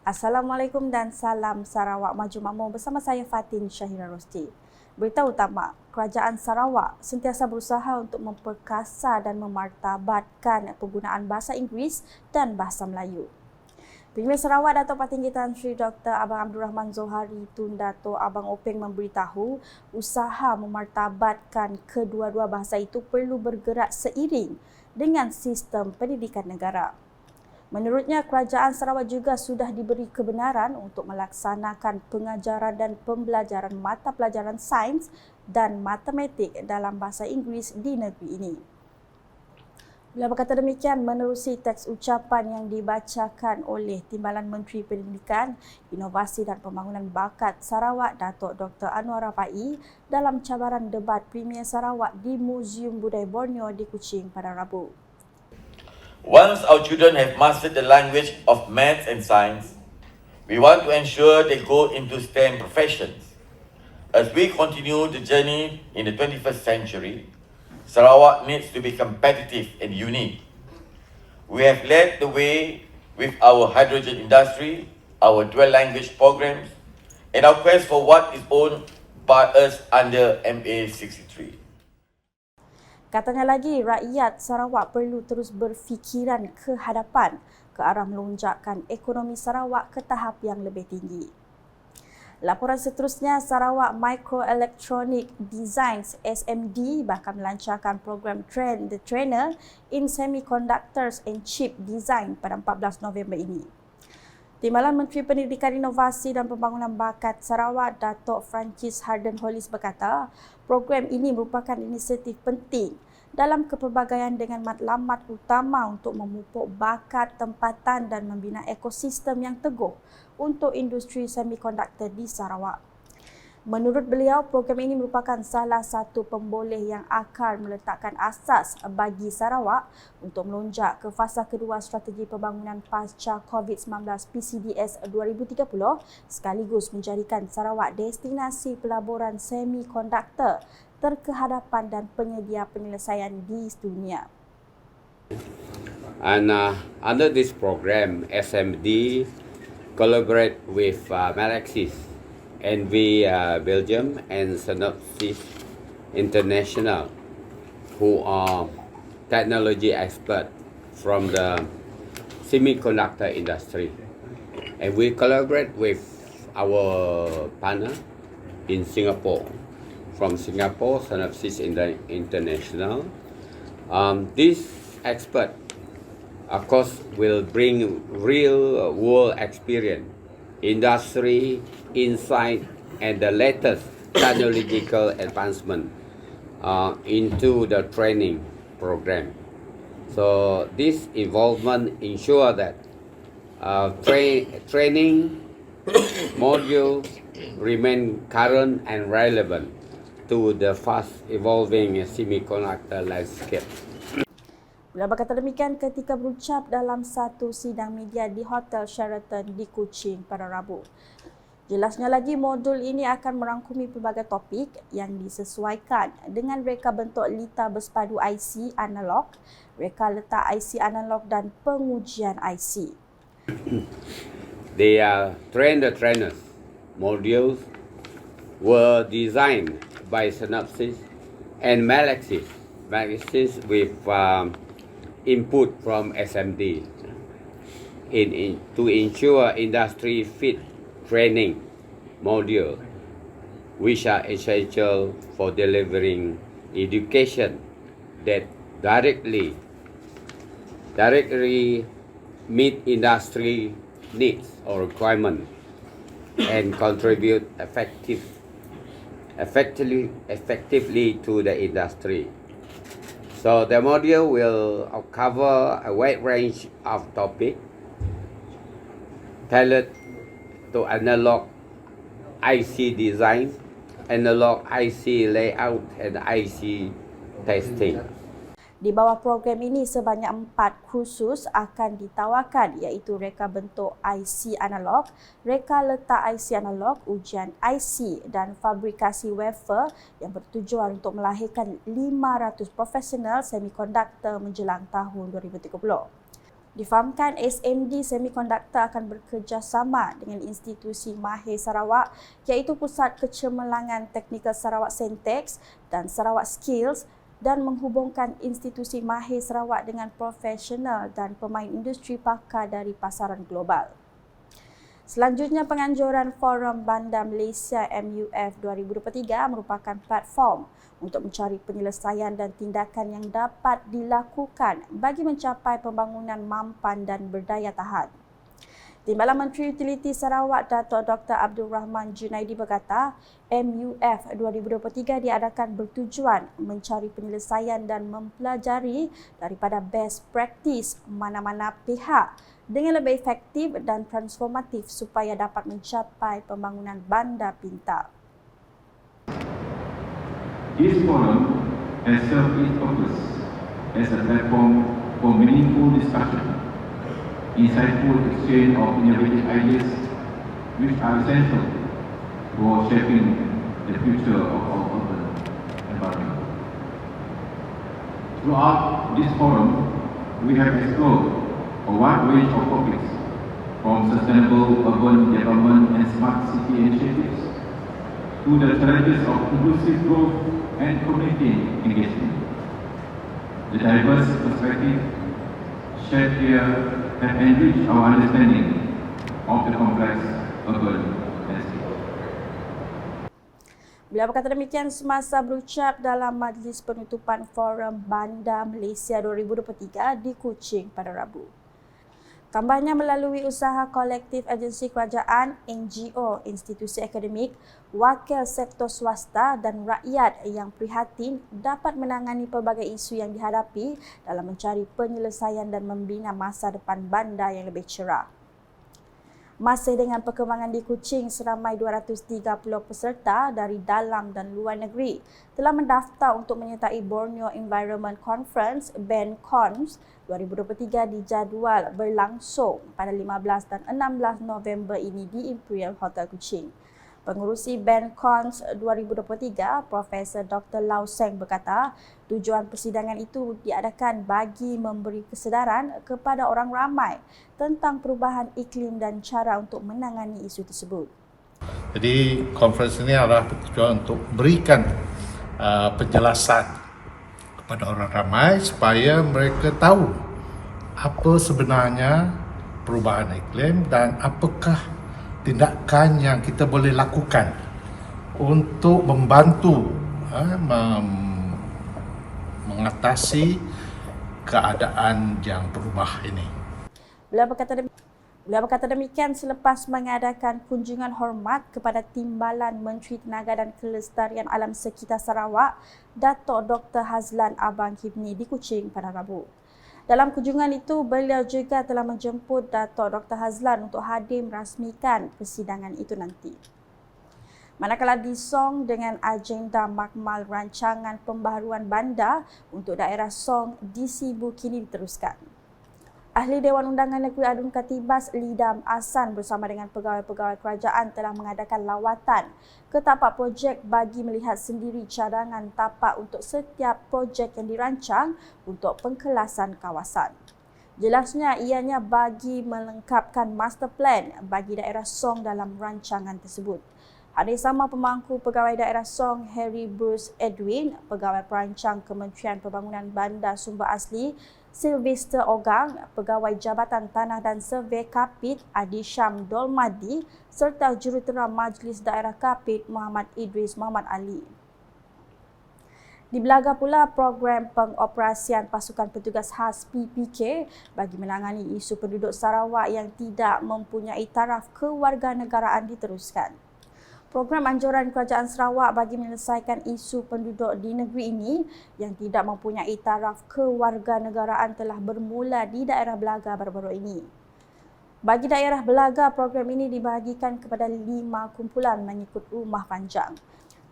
Assalamualaikum dan salam Sarawak Maju Makmur bersama saya Fatin Syahira Rosti. Berita utama, Kerajaan Sarawak sentiasa berusaha untuk memperkasa dan memartabatkan penggunaan bahasa Inggeris dan bahasa Melayu. Premier Sarawak Dato' Patinggi Tan Sri Dr. Abang Abdul Rahman Zohari Tun Dato' Abang Openg memberitahu usaha memartabatkan kedua-dua bahasa itu perlu bergerak seiring dengan sistem pendidikan negara. Menurutnya, Kerajaan Sarawak juga sudah diberi kebenaran untuk melaksanakan pengajaran dan pembelajaran mata pelajaran sains dan matematik dalam bahasa Inggeris di negeri ini. Beliau berkata demikian menerusi teks ucapan yang dibacakan oleh Timbalan Menteri Pendidikan, Inovasi dan Pembangunan Bakat Sarawak Datuk Dr. Anwar Rafai dalam cabaran debat Premier Sarawak di Muzium Budaya Borneo di Kuching pada Rabu. Once our children have mastered the language of maths and science, we want to ensure they go into STEM professions. As we continue the journey in the 21st century, Sarawak needs to be competitive and unique. We have led the way with our hydrogen industry, our dual language programs, and our quest for what is owned by us under MA63. Katanya lagi, rakyat Sarawak perlu terus berfikiran ke hadapan ke arah melonjakkan ekonomi Sarawak ke tahap yang lebih tinggi. Laporan seterusnya, Sarawak Microelectronic Designs SMD bakal melancarkan program The Trainer in Semiconductors and Chip Design pada 14 November ini. Timbalan Menteri Pendidikan, Inovasi dan Pembangunan Bakat Sarawak Datuk Francis Harden Hollis berkata, program ini merupakan inisiatif penting dalam kepelbagaian dengan matlamat utama untuk memupuk bakat tempatan dan membina ekosistem yang teguh untuk industri semikonduktor di Sarawak. Menurut beliau, program ini merupakan salah satu pemboleh yang akan meletakkan asas bagi Sarawak untuk melonjak ke fasa kedua strategi pembangunan pasca COVID-19 PCDS 2030 sekaligus menjadikan Sarawak destinasi pelaburan semikonduktor terkehadapan dan penyedia penyelesaian di dunia. And under this program, SMD collaborate with Melexis, NV Belgium and Synopsys International, who are technology experts from the semiconductor industry. And we collaborate with our partner in Singapore. From Singapore, Synopsys International. This expert, of course, will bring real world experience, industry insight, and the latest technological advancement into the training program. So this involvement ensure that training modules remain current and relevant to the fast evolving semiconductor landscape. Beliau berkata demikian ketika berucap dalam satu sidang media di Hotel Sheraton di Kuching pada Rabu. Jelasnya lagi, modul ini akan merangkumi pelbagai topik yang disesuaikan dengan reka bentuk lita berspadu IC analog, reka letak IC analog dan pengujian IC. The trainers modules were designed by Synopsys and Melexis with input from SMD to ensure industry fit training module, which are essential for delivering education that directly meet industry needs or requirements and contribute effectively to the industry. So the module will cover a wide range of topics tailored to analog IC design, analog IC layout, and IC testing. Di bawah program ini, sebanyak 4 kursus akan ditawarkan iaitu reka bentuk IC analog, reka letak IC analog, ujian IC dan fabrikasi wafer yang bertujuan untuk melahirkan 500 profesional semikonduktor menjelang tahun 2030. Difahamkan SMD Semiconductor akan bekerjasama dengan institusi Mahir Sarawak iaitu Pusat Kecemerlangan Teknikal Sarawak Sentex dan Sarawak Skills dan menghubungkan institusi Mahir Sarawak dengan profesional dan pemain industri pakar dari pasaran global. Selanjutnya, penganjuran Forum Bandar Malaysia MUF 2023 merupakan platform untuk mencari penyelesaian dan tindakan yang dapat dilakukan bagi mencapai pembangunan mampan dan berdaya tahan. Timbalan Menteri Utiliti Sarawak Dato' Dr. Abdul Rahman Junaidi berkata, MUF 2023 diadakan bertujuan mencari penyelesaian dan mempelajari daripada best practice mana-mana pihak dengan lebih efektif dan transformatif supaya dapat mencapai pembangunan bandar pintar. This forum has served its purpose as a platform for meaningful discussion, insightful exchange of innovative ideas which are essential for shaping the future of our urban environment. Throughout this forum, we have explored a wide range of topics from sustainable urban development and smart city initiatives to the challenges of inclusive growth and community engagement. The diverse perspectives shared here have enriched our understanding of the complex urban landscape. Beliau berkata demikian semasa berucap dalam majlis penutupan Forum Bandar Malaysia 2023 di Kuching pada Rabu. Tambahnya, melalui usaha kolektif agensi kerajaan, NGO, institusi akademik, wakil sektor swasta dan rakyat yang prihatin dapat menangani pelbagai isu yang dihadapi dalam mencari penyelesaian dan membina masa depan bandar yang lebih cerah. Masih dengan perkembangan di Kuching, seramai 230 peserta dari dalam dan luar negeri telah mendaftar untuk menyertai Borneo Environment Conference BENCONS 2023 dijadual berlangsung pada 15 dan 16 November ini di Imperial Hotel Kuching. Pengurusi BENCONS 2023, Profesor Dr. Lau Seng berkata, tujuan persidangan itu diadakan bagi memberi kesedaran kepada orang ramai tentang perubahan iklim dan cara untuk menangani isu tersebut. Jadi konferensi ini adalah bertujuan untuk berikan penjelasan kepada orang ramai supaya mereka tahu apa sebenarnya perubahan iklim dan apakah tindakan yang kita boleh lakukan untuk membantu mengatasi keadaan yang berubah ini. Beliau berkata demikian selepas mengadakan kunjungan hormat kepada Timbalan Menteri Tenaga dan Kelestarian Alam Sekitar Sarawak, Dato' Dr. Hazlan Abang Hibni di Kuching pada Rabu. Dalam kunjungan itu, beliau juga telah menjemput Dato' Dr. Hazlan untuk hadir merasmikan persidangan itu nanti. Manakala di Song dengan agenda makmal rancangan pembaharuan bandar untuk daerah Song di Sibu kini diteruskan. Ahli Dewan Undangan Negeri Adun Katibas Lidam Ahsan bersama dengan pegawai-pegawai kerajaan telah mengadakan lawatan ke tapak projek bagi melihat sendiri cadangan tapak untuk setiap projek yang dirancang untuk pengkelasan kawasan. Jelasnya ianya bagi melengkapkan master plan bagi daerah Song dalam rancangan tersebut. Hadir sama pemangku pegawai daerah Song Harry Bruce Edwin, pegawai perancang Kementerian Pembangunan Bandar Sumber Asli Sylvester Ogang, pegawai Jabatan Tanah dan Survey Kapit Adi Syam Dolmadi serta Jurutera Majlis Daerah Kapit Muhammad Idris Muhammad Ali. Di Belaga pula, program pengoperasian pasukan petugas khas PPK bagi menangani isu penduduk Sarawak yang tidak mempunyai taraf kewarganegaraan diteruskan. Program anjuran Kerajaan Sarawak bagi menyelesaikan isu penduduk di negeri ini yang tidak mempunyai taraf kewarganegaraan telah bermula di daerah Belaga baru-baru ini. Bagi daerah Belaga, program ini dibahagikan kepada 5 kumpulan mengikut rumah panjang.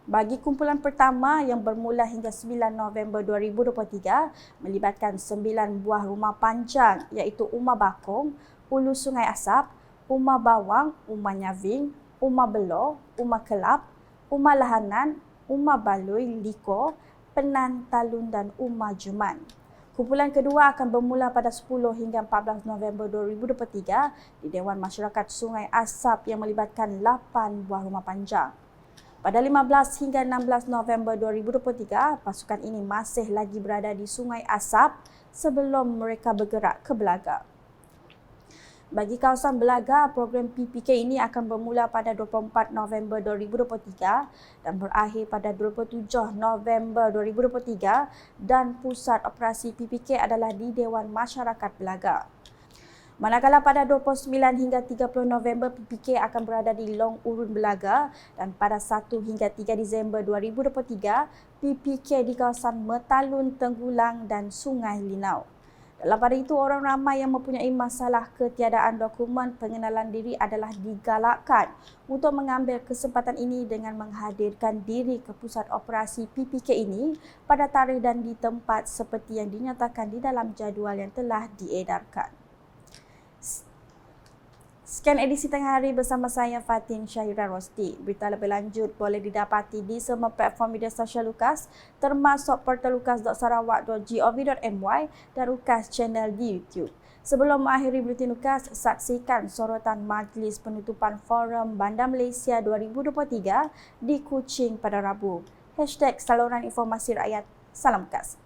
Bagi kumpulan pertama yang bermula hingga 9 November 2023 melibatkan 9 buah rumah panjang iaitu Umar Bakong, Ulu Sungai Asap, Umar Bawang, Umar Nyaving, Umar Belor, Umar Kelap, Umar Lahanan, Umar Baloi, Liko, Penan, Talun dan Umar Juman. Kumpulan kedua akan bermula pada 10 hingga 14 November 2023 di Dewan Masyarakat Sungai Asap yang melibatkan 8 buah rumah panjang. Pada 15 hingga 16 November 2023, pasukan ini masih lagi berada di Sungai Asap sebelum mereka bergerak ke Belaga. Bagi kawasan Belaga, program PPK ini akan bermula pada 24 November 2023 dan berakhir pada 27 November 2023 dan pusat operasi PPK adalah di Dewan Masyarakat Belaga. Manakala pada 29 hingga 30 November PPK akan berada di Long Urun Belaga dan pada 1 hingga 3 Disember 2023 PPK di kawasan Metalun, Tenggulang dan Sungai Linau. Dalam pada itu, orang ramai yang mempunyai masalah ketiadaan dokumen pengenalan diri adalah digalakkan untuk mengambil kesempatan ini dengan menghadirkan diri ke pusat operasi PPK ini pada tarikh dan di tempat seperti yang dinyatakan di dalam jadual yang telah diedarkan. Sekian edisi tengah hari bersama saya Fatin Syahira Rosti. Berita lebih lanjut boleh didapati di semua platform media sosial Lukas termasuk portal lukas.sarawak.gov.my dan Lukas channel di YouTube. Sebelum mengakhiri buletin Lukas, saksikan sorotan Majlis Penutupan Forum Bandar Malaysia 2023 di Kuching pada Rabu. #Saluran Informasi Rakyat. Salam Lukas.